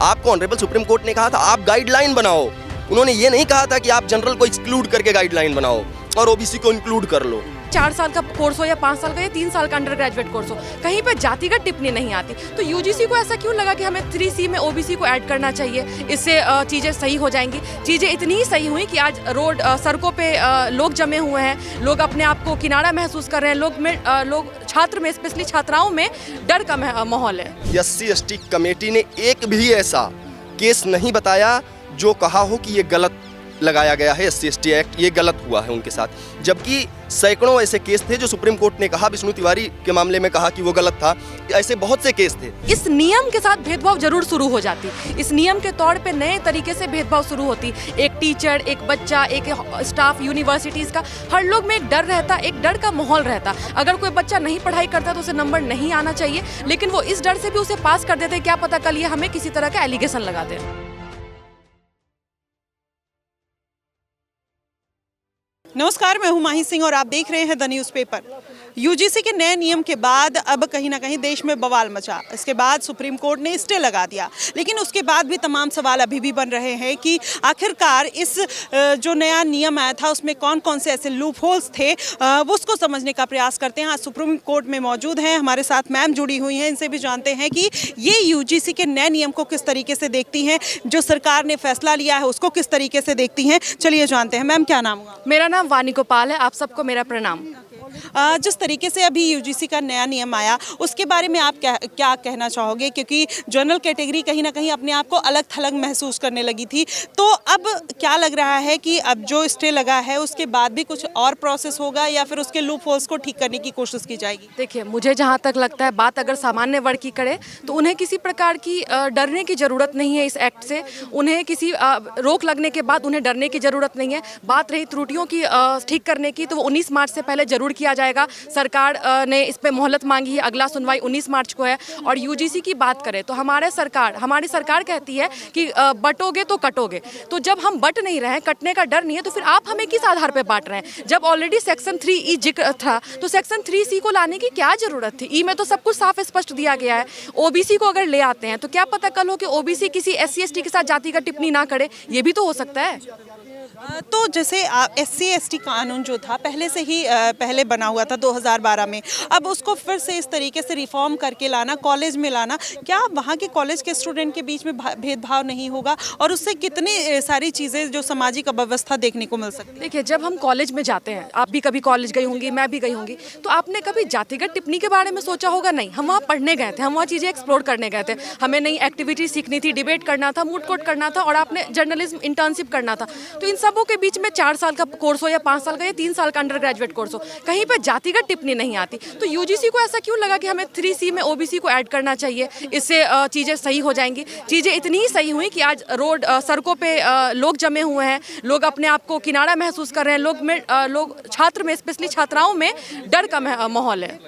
आपको honourable supreme court ने कहा था आप गाइडलाइन बनाओ। उन्होंने ये नहीं कहा था कि आप जनरल को एक्सक्लूड करके गाइडलाइन बनाओ और ओबीसी को इंक्लूड कर लो। 4 साल का कोर्स हो या 5 साल का या 3 साल का अंडर ग्रेजुएट कोर्स हो, कहीं पे जातिगत टिप्पणी नहीं आती। तो यूजीसी को ऐसा क्यों लगा कि हमें 3C में ओबीसी को ऐड करना चाहिए, इससे चीज़ें सही हो जाएंगी। चीज़ें इतनी ही सही हुई कि आज रोड सड़कों पे लोग जमे हुए हैं, लोग अपने आप को किनारा महसूस कर रहे हैं, लोग छात्र में स्पेशली छात्राओं में डर का माहौल है। SC/ST कमेटी ने एक भी ऐसा केस नहीं बताया जो कहा हो कि ये गलत लगाया गया है SC/ST एक्ट, ये गलत हुआ है उनके साथ, जबकि सैकड़ों ऐसे केस थे जो सुप्रीम कोर्ट ने कहा, विष्णु तिवारी के मामले में कहा कि वो गलत था। ऐसे बहुत से केस थे। इस नियम के साथ भेदभाव जरूर शुरू हो जाती, इस नियम के तौर पे नए तरीके से भेदभाव शुरू होती। एक टीचर, एक बच्चा, एक स्टाफ यूनिवर्सिटीज़ का, हर लोग में एक डर रहता, एक डर का माहौल रहता। अगर कोई बच्चा नहीं पढ़ाई करता तो उसे नंबर नहीं आना चाहिए, लेकिन वो इस डर से भी उसे पास कर देते, क्या पता कल ये हमें किसी तरह का एलिगेशन लगा दे। नमस्कार, मैं हूं माही सिंह और आप देख रहे हैं द न्यूज़पेपर। यूजीसी के नए नियम के बाद अब कहीं ना कहीं देश में बवाल मचा। इसके बाद सुप्रीम कोर्ट ने स्टे लगा दिया, लेकिन उसके बाद भी तमाम सवाल अभी भी बन रहे हैं कि आखिरकार इस जो नया नियम आया था उसमें कौन कौन से ऐसे लूप होल्स थे, वो उसको समझने का प्रयास करते हैं। आज सुप्रीम कोर्ट में मौजूद हैं, हमारे साथ मैम जुड़ी हुई हैं, इनसे भी जानते हैं कि ये यूजीसी के नए नियम को किस तरीके से देखती हैं, जो सरकार ने फैसला लिया है उसको किस तरीके से देखती हैं। चलिए जानते हैं। मैम, क्या नाम हुआ? मेरा नाम वानी गोपाल है, आप सबको मेरा प्रणाम। जिस तरीके से अभी यूजीसी का नया नियम आया उसके बारे में आप क्या कहना चाहोगे, क्योंकि जनरल कैटेगरी कहीं ना कहीं अपने आप को अलग थलग महसूस करने लगी थी, तो अब क्या लग रहा है कि अब जो स्टे लगा है उसके बाद भी कुछ और प्रोसेस होगा या फिर उसके लूप होल्स को ठीक करने की कोशिश की जाएगी? देखिए, मुझे जहाँ तक लगता है, बात अगर सामान्य वर्ग की करे तो उन्हें किसी प्रकार की डरने की ज़रूरत नहीं है इस एक्ट से। उन्हें किसी रोक लगने के बाद उन्हें डरने की ज़रूरत नहीं है। बात रही त्रुटियों की ठीक करने की, तो वो 19 मार्च से पहले जरूर किया जाएगा। सरकार ने इस पे मोहलत मांगी है, अगला सुनवाई 19 मार्च को है। और यूजीसी की बात करें तो हमारी सरकार कहती है कि बटोगे तो कटोगे। तो जब हम बट नहीं रहे हैं, कटने का डर नहीं है, तो फिर आप हमें किस आधार पे बांट रहे हैं? जब ऑलरेडी सेक्शन 3E जिक्र था तो सेक्शन 3C को लाने की क्या जरूरत थी? ई में तो सब कुछ साफ स्पष्ट दिया गया है। ओबीसी को अगर ले आते हैं तो क्या पता कल हो कि ओबीसी किसी SC/ST के साथ जाति का टिप्पणी ना करे, ये भी तो हो सकता है। तो जैसे SC/ST कानून जो था पहले बना हुआ था 2012 में, अब उसको फिर से इस तरीके से रिफॉर्म करके लाना, कॉलेज में लाना, क्या वहाँ के कॉलेज के स्टूडेंट के बीच में भेदभाव नहीं होगा और उससे कितनी सारी चीज़ें जो सामाजिक अव्यवस्था देखने को मिल सकती है? देखिए, जब हम कॉलेज में जाते हैं, आप भी कभी कॉलेज गई होंगी, मैं भी गई होंगी, तो आपने कभी जातिगत टिप्पणी के बारे में सोचा होगा? नहीं। हम वहाँ पढ़ने गए थे, हम वहाँ चीज़ें एक्सप्लोर करने गए थे, हमें नई एक्टिविटी सीखनी थी, डिबेट करना था, मूड कोर्ट करना था और आपने जर्नलिज्म इंटर्नशिप करना था। तो इन सबों के बीच में 4 साल का कोर्स हो या 5 साल का या 3 साल का अंडर ग्रेजुएट कोर्स हो, कहीं पे जातिगत टिप्पणी नहीं आती। तो यूजीसी को ऐसा क्यों लगा कि हमें 3C में ओबीसी को ऐड करना चाहिए, इससे चीज़ें सही हो जाएंगी। चीज़ें इतनी ही सही हुई कि आज रोड सड़कों पे लोग जमे हुए हैं, लोग अपने आप को किनारा महसूस कर रहे हैं, लोग छात्र में स्पेशली छात्राओं में डर का माहौल है।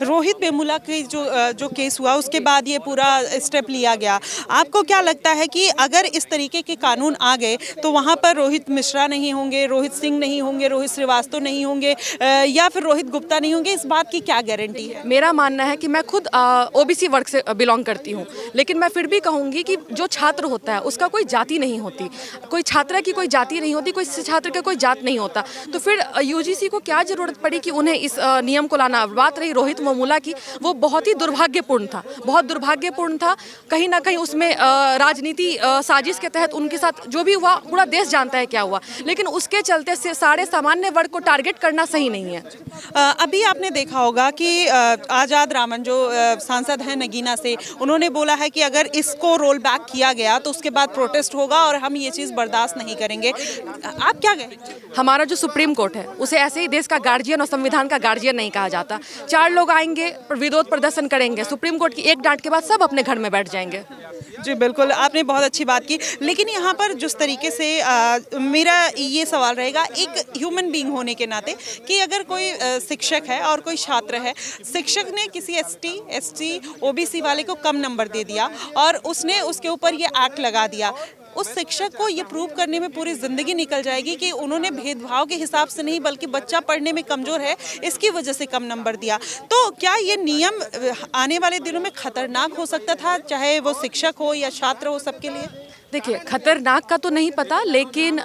रोहित वेमुला के जो केस हुआ उसके बाद ये पूरा स्टेप लिया गया। आपको क्या लगता है कि अगर इस तरीके के कानून आ गए तो वहाँ पर रोहित मिश्रा नहीं होंगे, रोहित सिंह नहीं होंगे, रोहित श्रीवास्तव नहीं होंगे या फिर रोहित गुप्ता नहीं होंगे? इस बात की क्या गारंटी है? मेरा मानना है कि मैं खुद ओबीसी वर्ग से बिलोंग करती हूँ, लेकिन मैं फिर भी कहूँगी कि जो छात्र होता है उसका कोई जाति नहीं होती, कोई छात्रा की कोई जाति नहीं होती, कोई छात्र का कोई जात नहीं होता। तो फिर यूजीसी को क्या जरूरत पड़ी कि उन्हें इस नियम को लाना? बात रही रोहित वेमुला की, वो बहुत ही दुर्भाग्यपूर्ण था, बहुत दुर्भाग्यपूर्ण था। कहीं ना कहीं उसमें राजनीति साजिश के तहत उनके साथ जो भी हुआ पूरा देश जानता है क्या हुआ, लेकिन उसके चलते सारे सामान्य वर्ग को टारगेट करना सही नहीं है। अभी आपने देखा होगा कि आज़ाद रामन जो सांसद हैं नगीना से, उन्होंने बोला है कि अगर इसको रोल बैक किया गया तो उसके बाद प्रोटेस्ट होगा और हम ये चीज़ बर्दाश्त नहीं करेंगे। आप क्या कहेंगे? हमारा जो सुप्रीम कोर्ट है उसे ऐसे ही देश का गार्जियन और संविधान का गार्जियन नहीं कहा जाता। 4 लोग आएंगे, विरोध प्रदर्शन करेंगे, सुप्रीम कोर्ट की एक डांट के बाद सब अपने घर में बैठ जाएंगे। जी बिल्कुल, आपने बहुत अच्छी बात की, लेकिन यहाँ पर जिस तरीके से मेरा ये सवाल रहेगा एक ह्यूमन बीइंग होने के नाते कि अगर कोई शिक्षक है और कोई छात्र है, शिक्षक ने किसी ST, SC, OBC वाले को कम नंबर दे दिया और उसने उसके ऊपर ये एक्ट लगा दिया, उस शिक्षक को ये प्रूव करने में पूरी ज़िंदगी निकल जाएगी कि उन्होंने भेदभाव के हिसाब से नहीं बल्कि बच्चा पढ़ने में कमज़ोर है इसकी वजह से कम नंबर दिया। तो क्या ये नियम आने वाले दिनों में खतरनाक हो सकता था, चाहे वो शिक्षक हो या छात्र हो, सबके लिए? देखिए, खतरनाक का तो नहीं पता, लेकिन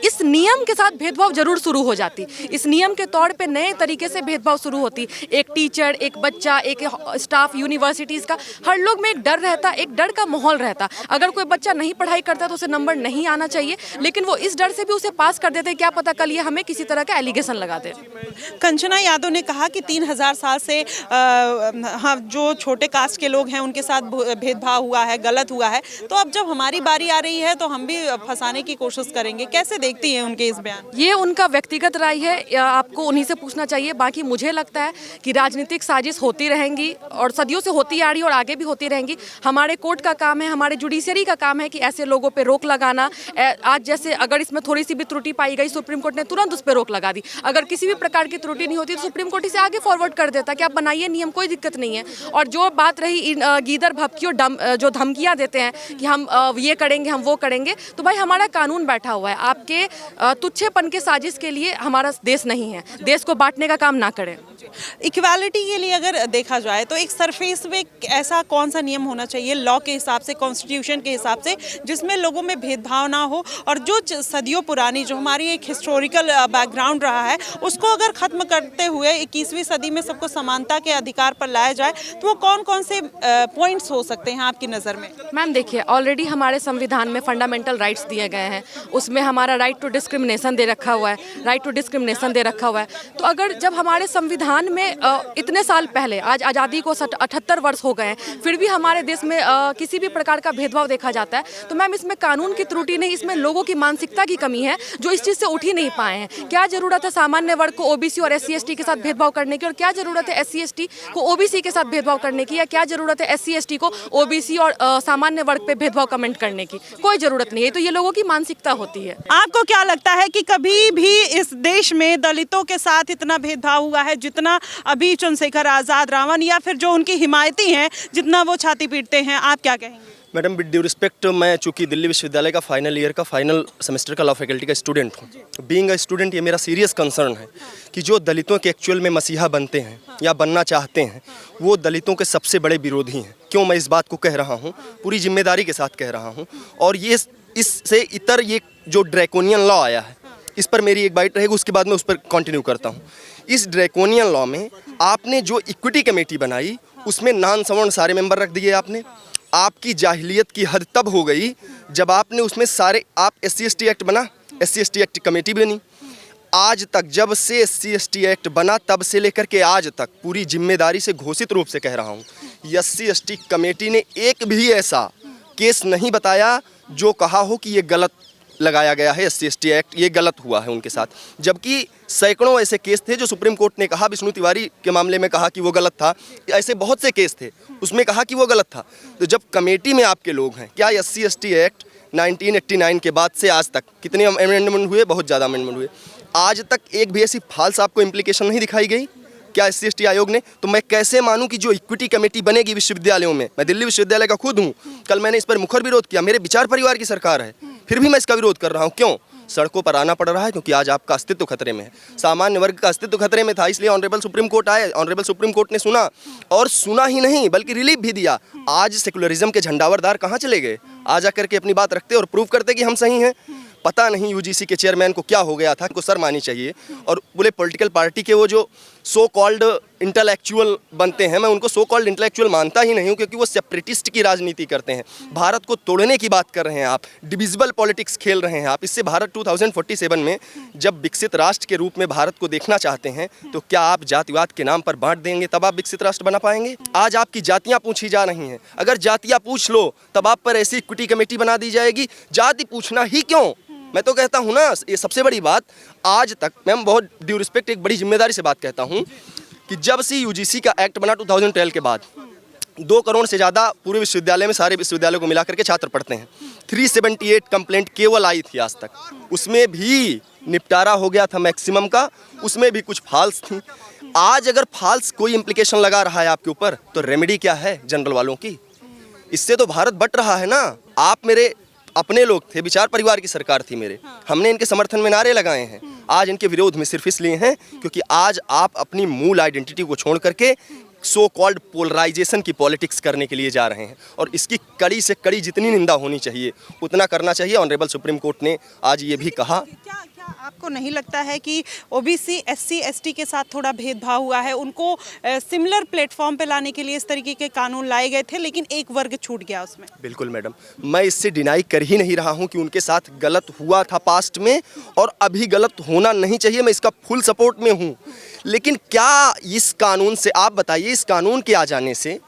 इस नियम के साथ भेदभाव जरूर शुरू हो जाती। इस नियम के तौर पे नए तरीके से भेदभाव शुरू होती। एक टीचर, एक बच्चा, एक स्टाफ यूनिवर्सिटीज़ का, हर लोग में एक डर रहता, एक डर का माहौल रहता। अगर कोई बच्चा नहीं पढ़ाई करता तो उसे नंबर नहीं आना चाहिए, लेकिन वो इस डर से भी उसे पास कर देते, क्या पता कल ये हमें किसी तरह का एलिगेशन लगा दे। कंचना यादव ने कहा कि 3000 साल से हाँ, जो छोटे कास्ट के लोग हैं उनके साथ भेदभाव हुआ है, गलत हुआ है, तो अब जब हमारी बारी आ रही है तो हम भी फंसाने की कोशिश करेंगे। कैसे देखती हैं उनके इस बयान? ये उनका व्यक्तिगत राय है, आपको उन्हीं से पूछना चाहिए। बाकी मुझे लगता है कि राजनीतिक साजिश होती रहेंगी और सदियों से होती आ रही है और आगे भी होती रहेंगी। हमारे कोर्ट का काम है, हमारे जुडिशरी का काम है कि ऐसे लोगों पे रोक लगाना। आज जैसे अगर इसमें थोड़ी सी भी त्रुटि पाई गई, सुप्रीम कोर्ट ने तुरंत उस पर रोक लगा दी। अगर किसी भी प्रकार की त्रुटि नहीं होती तो सुप्रीम कोर्ट इसे आगे फॉरवर्ड कर देता कि आप बनाइए नियम, कोई दिक्कत नहीं है। और जो बात रही गीदड़ भभकी और जो धमकियाँ देते हैं कि हम ये करेंगे, हम वो करेंगे, तो भाई हमारा कानून बैठा हुआ है। आपके तुच्छेपन के साजिश के लिए हमारा देश नहीं है। देश को बांटने का काम ना करें। इक्वालिटी के लिए अगर देखा जाए तो एक सरफेस पे ऐसा कौन सा नियम होना चाहिए लॉ के हिसाब से, कॉन्स्टिट्यूशन के हिसाब से, जिसमें लोगों में भेदभाव ना हो और जो सदियों पुरानी जो हमारी एक हिस्टोरिकल बैकग्राउंड रहा है उसको अगर खत्म करते हुए 21वीं सदी में सबको समानता के अधिकार पर लाया जाए, तो वो कौन कौन से पॉइंट्स हो सकते हैं आपकी नज़र में? मैम देखिए, ऑलरेडी हमारे संविधान में फंडामेंटल राइट्स दिए गए हैं। उसमें हमारा राइट टू डिस्क्रिमिनेशन दे रखा हुआ है, राइट टू डिस्क्रिमिनेशन दे रखा हुआ है। तो अगर जब हमारे संविधान में इतने साल पहले, आज आज़ादी को 78 वर्ष हो गए हैं, फिर भी हमारे देश में किसी भी प्रकार का भेदभाव देखा जाता है, तो मैम इसमें कानून की त्रुटि नहीं, इसमें लोगों की मानसिकता की कमी है जो इस चीज़ से उठ ही नहीं पाए हैं। क्या जरूरत है सामान्य वर्ग को ओबीसी और SC/ST के साथ भेदभाव करने की, और क्या जरूरत है SC/ST को ओबीसी के साथ भेदभाव करने की, या क्या जरूरत है SC/ST को ओबीसी और सामान्य वर्ग पे भेदभाव कमेंट करने की? कोई जरूरत नहीं है। तो ये लोगों की मानसिकता होती है। आपको क्या लगता है कि कभी भी इस देश में दलितों के साथ इतना भेदभाव हुआ है जितना अभी चंद्रशेखर आज़ाद, रावण या फिर जो उनकी हिमायती हैं, जितना वो छाती पीटते हैं? आप क्या कहेंगे? मैडम, विद ड्यू रिस्पेक्ट, मैं चूंकि दिल्ली विश्वविद्यालय का फाइनल ईयर का फाइनल सेमेस्टर का लॉ फैकल्टी का स्टूडेंट हूँ, बीइंग अ स्टूडेंट ये मेरा सीरियस कंसर्न है कि जो दलितों के एक्चुअल में मसीहा बनते हैं या बनना चाहते हैं, वो दलितों के सबसे बड़े विरोधी हैं। क्यों मैं इस बात को कह रहा हूँ? पूरी जिम्मेदारी के साथ कह रहा हूँ। और ये इससे इतर ये जो ड्रैकोनियन लॉ आया है, इस पर मेरी एक बाइट रहेगी, उसके बाद मैं उस पर कंटिन्यू करता हूँ। इस ड्रैकोनियन लॉ में आपने जो इक्विटी कमेटी बनाई, उसमें नॉन सवर्ण सारे मेंबर रख दिए आपने। आपकी जाहिलियत की हद तब हो गई जब आपने उसमें सारे, आप SC/ST एक्ट बना, SC/ST एक्ट कमेटी बनी। आज तक जब से SC/ST एक्ट बना तब से लेकर के आज तक, पूरी जिम्मेदारी से घोषित रूप से कह रहा हूँ, SC/ST कमेटी ने एक भी ऐसा केस नहीं बताया जो कहा हो कि ये गलत लगाया गया है SC/ST एक्ट, ये गलत हुआ है उनके साथ। जबकि सैकड़ों ऐसे केस थे जो सुप्रीम कोर्ट ने कहा, विष्णु तिवारी के मामले में कहा कि वो गलत था, ऐसे बहुत से केस थे उसमें कहा कि वो गलत था। तो जब कमेटी में आपके लोग हैं, क्या SC/ST एक्ट 1989 के बाद से आज तक कितने अमेंडमेंट हुए? बहुत ज़्यादा अमेंडमेंट हुए। आज तक एक भी ऐसी फाल्स आपको इम्प्लीकेशन नहीं दिखाई गई क्या SC/ST आयोग ने? तो मैं कैसे मानूं कि जो इक्विटी कमेटी बनेगी विश्वविद्यालयों में, मैं दिल्ली विश्वविद्यालय का खुद हूं, कल मैंने इस पर मुखर विरोध किया, मेरे विचार परिवार की सरकार है, फिर भी मैं इसका विरोध कर रहा हूं। क्यों? सड़कों पर आना पड़ रहा है क्योंकि आज आपका अस्तित्व खतरे में है, सामान्य वर्ग का अस्तित्व खतरे में था, इसलिए ऑनरेबल सुप्रीम कोर्ट आए, ऑनरेबल सुप्रीम कोर्ट ने सुना, और सुना ही नहीं बल्कि रिलीफ भी दिया। आज सेकुलरिज्म के झंडावरदार कहाँ चले गए? आ जा करके अपनी बात रखते और प्रूव करते कि हम सही हैं। पता नहीं UGC के चेयरमैन को क्या हो गया था, को शर्म आनी चाहिए। और बोले पॉलिटिकल पार्टी के वो जो सो कॉल्ड इंटेलेक्चुअल बनते हैं, मैं उनको सो कॉल्ड इंटेलेक्चुअल मानता ही नहीं हूँ, क्योंकि वो सेपरेटिस्ट की राजनीति करते हैं। भारत को तोड़ने की बात कर रहे हैं आप, डिविजिबल पॉलिटिक्स खेल रहे हैं आप। इससे भारत 2047 में जब विकसित राष्ट्र के रूप में भारत को देखना चाहते हैं, तो क्या आप जातिवाद के नाम पर बांट देंगे तब आप विकसित राष्ट्र बना पाएंगे? आज आपकी जातियाँ पूछी जा रही हैं, अगर जातियाँ पूछ लो तब आप पर ऐसी इक्विटी कमेटी बना दी जाएगी। जाति पूछना ही क्यों? मैं तो कहता हूँ ना, ये सबसे बड़ी बात आज तक, मैं बहुत ड्यू रिस्पेक्ट एक बड़ी जिम्मेदारी से बात कहता हूँ कि जब से UGC का एक्ट बना 2012 के बाद 2 करोड़ से ज़्यादा पूरे विश्वविद्यालय में, सारे विश्वविद्यालयों को मिला करके छात्र पढ़ते हैं। 378 कंप्लेंट केवल आई थी आज तक, उसमें भी निपटारा हो गया था मैक्सिमम का, उसमें भी कुछ फॉल्स थी। आज अगर फॉल्स कोई इम्प्लीकेशन लगा रहा है आपके ऊपर, तो रेमेडी क्या है जनरल वालों की? इससे तो भारत बट रहा है ना। आप मेरे अपने लोग थे, विचार परिवार की सरकार थी मेरे, हमने इनके समर्थन में नारे लगाए हैं। आज इनके विरोध में सिर्फ इसलिए हैं क्योंकि आज आप अपनी मूल आइडेंटिटी को छोड़ करके सो कॉल्ड पोलराइजेशन की पॉलिटिक्स करने के लिए जा रहे हैं, और इसकी कड़ी से कड़ी जितनी निंदा होनी चाहिए उतना करना चाहिए। ऑनरेबल सुप्रीम कोर्ट ने आज ये भी कहा। क्या आपको नहीं लगता है कि ओबीसी एससी एसटी के साथ थोड़ा भेदभाव हुआ है? उनको सिमिलर प्लेटफॉर्म पे लाने के लिए इस तरीके के कानून लाए गए थे, लेकिन एक वर्ग छूट गया उसमें। बिल्कुल मैडम, मैं इससे डिनाई कर ही नहीं रहा हूं कि उनके साथ गलत हुआ था पास्ट में और अभी गलत होना नहीं चाहिए, मैं इसका फुल सपोर्ट में हूं। लेकिन क्या इस कानून से, आप बताइए, इस कानून के आ जाने से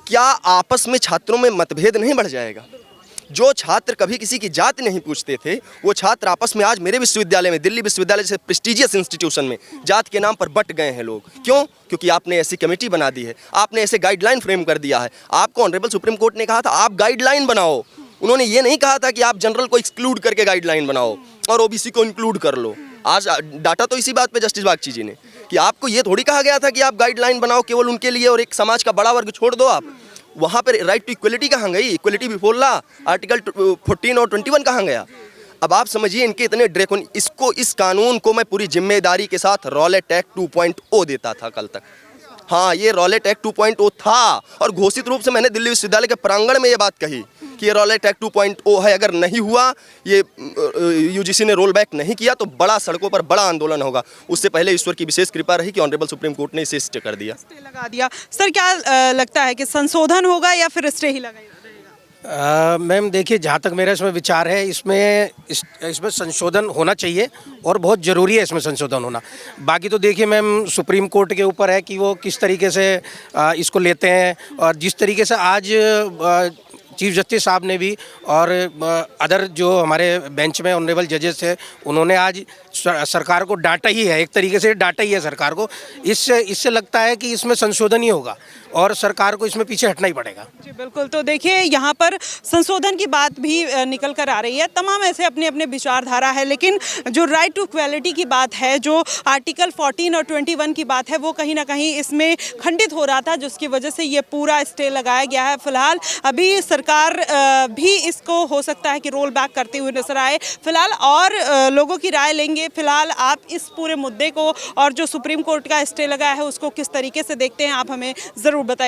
क्या आपस में छात्रों में मतभेद नहीं बढ़ जाएगा? जो छात्र कभी किसी की जाति नहीं पूछते थे, वो छात्र आपस में आज मेरे विश्वविद्यालय में, दिल्ली विश्वविद्यालय जैसे प्रेस्टिजियस इंस्टीट्यूशन में जात के नाम पर बट गए हैं लोग। क्यों? क्योंकि आपने ऐसी कमेटी बना दी है, आपने ऐसे गाइडलाइन फ्रेम कर दिया है। आपको ऑनरेबल सुप्रीम कोर्ट ने कहा था आप गाइडलाइन बनाओ, उन्होंने ये नहीं कहा था कि आप जनरल को एक्सक्लूड करके गाइडलाइन बनाओ और ओबीसी को इंक्लूड कर लो। आज डाटा तो इसी बात पे जस्टिस बागची जी ने कि आपको ये थोड़ी कहा गया था कि आप गाइडलाइन बनाओ केवल उनके लिए और एक समाज का बड़ा वर्ग छोड़ दो आप। वहाँ पर राइट टू इक्वलिटी कहाँ गई? इक्वलिटी बिफोर लॉ आर्टिकल 14 और 21 कहाँ गया? अब आप समझिए इनके इतने ड्रैकोन, इस कानून को मैं पूरी जिम्मेदारी के साथ रॉलेट एक्ट 2.0 देता था कल तक। हाँ, ये रॉलेट एक्ट 2.0 था और घोषित रूप से मैंने दिल्ली विश्वविद्यालय के प्रांगण में ये बात कही कि ये रॉलेट एक्ट 2.0 है। अगर नहीं हुआ, ये यूजीसी ने रोल बैक नहीं किया तो बड़ा सड़कों पर बड़ा आंदोलन होगा। उससे पहले ईश्वर की विशेष कृपा रही कि ऑनरेबल सुप्रीम कोर्ट ने इसे स्टे कर दिया, स्टे लगा दिया। सर, क्या लगता है कि संशोधन होगा या फिर स्टे ही लगेगा? मैम देखिए, जहाँ तक मेरा इसमें विचार है, इसमें संशोधन होना चाहिए और बहुत ज़रूरी है इसमें संशोधन होना। बाकी तो देखिए मैम, सुप्रीम कोर्ट के ऊपर है कि वो किस तरीके से इसको लेते हैं। और जिस तरीके से आज चीफ जस्टिस साहब ने भी और अदर जो हमारे बेंच में ऑनरेबल जजेस थे, उन्होंने आज सरकार को डांटा ही है, एक तरीके से डांटा ही है सरकार को। इससे लगता है कि इसमें संशोधन ही होगा और सरकार को इसमें पीछे हटना ही पड़ेगा। जी बिल्कुल। तो देखिए, यहाँ पर संशोधन की बात भी निकल कर आ रही है। तमाम ऐसे अपने अपने विचारधारा है, लेकिन जो राइट टू इक्वालिटी की बात है, जो आर्टिकल 14 और 21 की बात है, वो कहीं ना कहीं इसमें खंडित हो रहा था, जिसकी वजह से ये पूरा स्टे लगाया गया है। फिलहाल अभी सरकार भी इसको हो सकता है कि रोल बैक करते हुए नजर आए। फिलहाल और लोगों की राय लेंगे। फिलहाल आप इस पूरे मुद्दे को और जो सुप्रीम कोर्ट का स्टे लगा है उसको किस तरीके से देखते हैं, आप हमें ज़रूर बताइए।